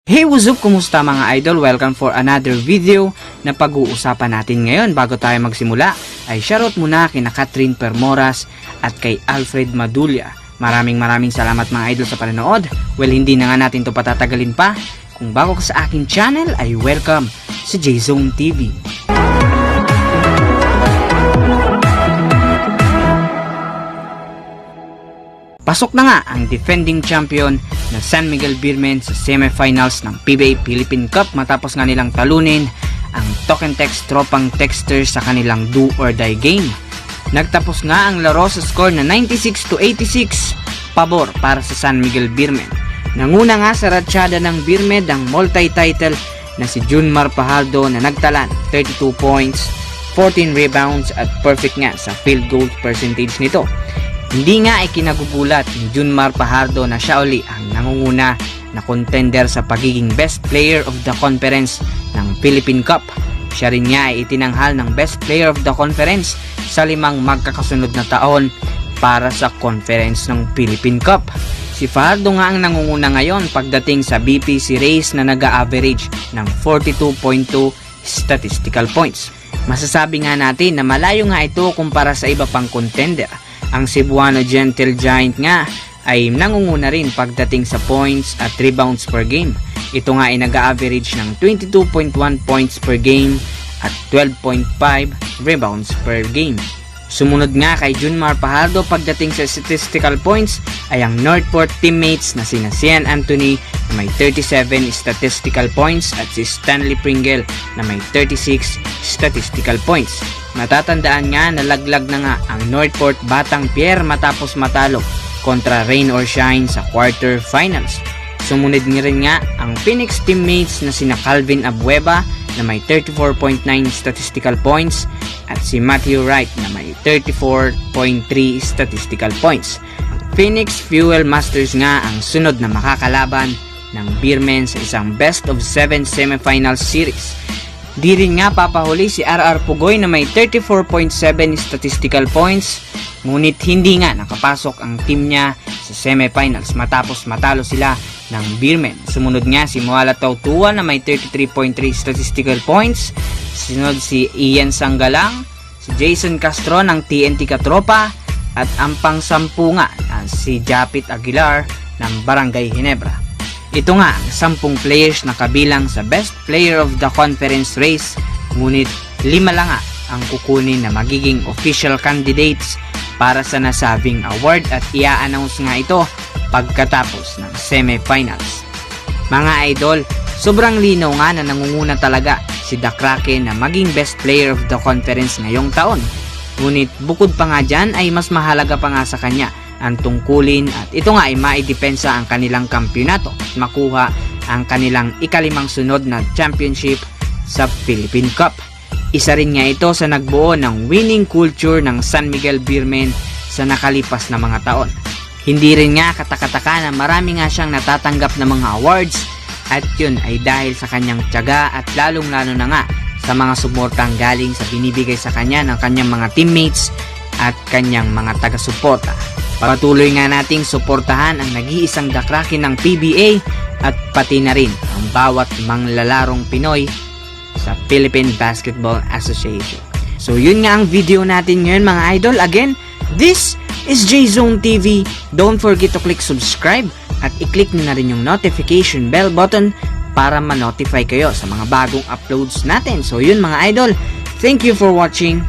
Hey, what's up? Kumusta mga idol? Welcome for another video na pag-uusapan natin ngayon. Bago tayo magsimula, ay shoutout muna kina Catherine Permoras at kay Alfred Madulia. Maraming salamat mga idol sa panonood. Well, hindi na nga natin to patatagalin pa. Kung bago ka sa aking channel, ay welcome sa J-Zone TV. Pasok na nga ang defending champion na San Miguel Beermen sa semifinals ng PBA Philippine Cup matapos nga nilang talunin ang Token Text Tropang Texters sa kanilang do or die game. Nagtapos nga ang laro sa score na 96-86 pabor para sa San Miguel Beermen. Nanguna nga sa ratsyada ng Beermen ang multi-title na si Junmar Pajardo na nagtala ng 32 points, 14 rebounds at perfect nga sa field goal percentage nito. Hindi nga ay kinagugulat ni Junmar Pajardo na siya uli ang nangunguna na contender sa pagiging best player of the conference ng Philippine Cup. Siya rin nga ay itinanghal ng best player of the conference sa 5 magkakasunod na taon para sa conference ng Philippine Cup. Si Fajardo nga ang nangunguna ngayon pagdating sa BPC race na nag-a-average ng 42.2 statistical points. Masasabi nga natin na malayo nga ito kumpara sa iba pang contender. Ang Cebuano Gentle Giant nga ay nangunguna rin pagdating sa points at rebounds per game. Ito nga ay nag-a-average ng 22.1 points per game at 12.5 rebounds per game. Sumunod nga kay Junmar Pajardo pagdating sa statistical points ay ang Northport teammates na sina Cian Anthony na may 37 statistical points at si Stanley Pringle na may 36 statistical points. Matatandaan nga na laglag na nga ang Northport Batang Pier matapos matalo kontra Rain or Shine sa quarterfinals. Sumunod nga rin nga ang Phoenix teammates na sina Calvin Abueva na may 34.9 statistical points at si Matthew Wright na may 34.3 statistical points. Phoenix Fuel Masters nga ang sunod na makakalaban ng Beermen sa isang best of 7 semifinal series. Di rin nga papahuli si RR Pugoy na may 34.7 statistical points, ngunit hindi nga nakapasok ang team niya sa semifinals matapos matalo sila ng Beermen. Sumunod nga si Moala Tautua na may 33.3 statistical points, sunod si Ian Sanggalang, si Jason Castro ng TNT Katropa, at ang pang-10 nga si Japit Aguilar ng Barangay Ginebra. Ito nga ang 10 players na kabilang sa best player of the conference race, ngunit 5 lang nga ang kukunin na magiging official candidates para sa nasabing award at i-announce nga ito pagkatapos ng semifinals. Mga idol, sobrang linaw nga na nangunguna talaga si The Kraken na maging best player of the conference ngayong taon. Ngunit bukod pa nga dyan ay mas mahalaga pa nga sa kanya ang tungkulin at ito nga ay maidepensa ang kanilang kampyonato at makuha ang kanilang ika-5 sunod na championship sa Philippine Cup. Isa rin nga ito sa nagbuo ng winning culture ng San Miguel Beermen sa nakalipas na mga taon. Hindi rin nga katakataka na marami nga siyang natatanggap na mga awards at yun ay dahil sa kanyang tiyaga at lalong-lalo na nga sa mga suportang galing sa binibigay sa kanya ng kanyang mga teammates at kanyang mga taga-suporta. Patuloy nga nating suportahan ang nag-iisang The Kraken ng PBA at pati na rin ang bawat manglalarong Pinoy sa Philippine Basketball Association. So yun nga ang video natin ngayon mga idol. Again, this is J-Zone TV. Don't forget to click subscribe at i-click nyo na rin yung notification bell button para ma-notify kayo sa mga bagong uploads natin. So yun mga idol, thank you for watching.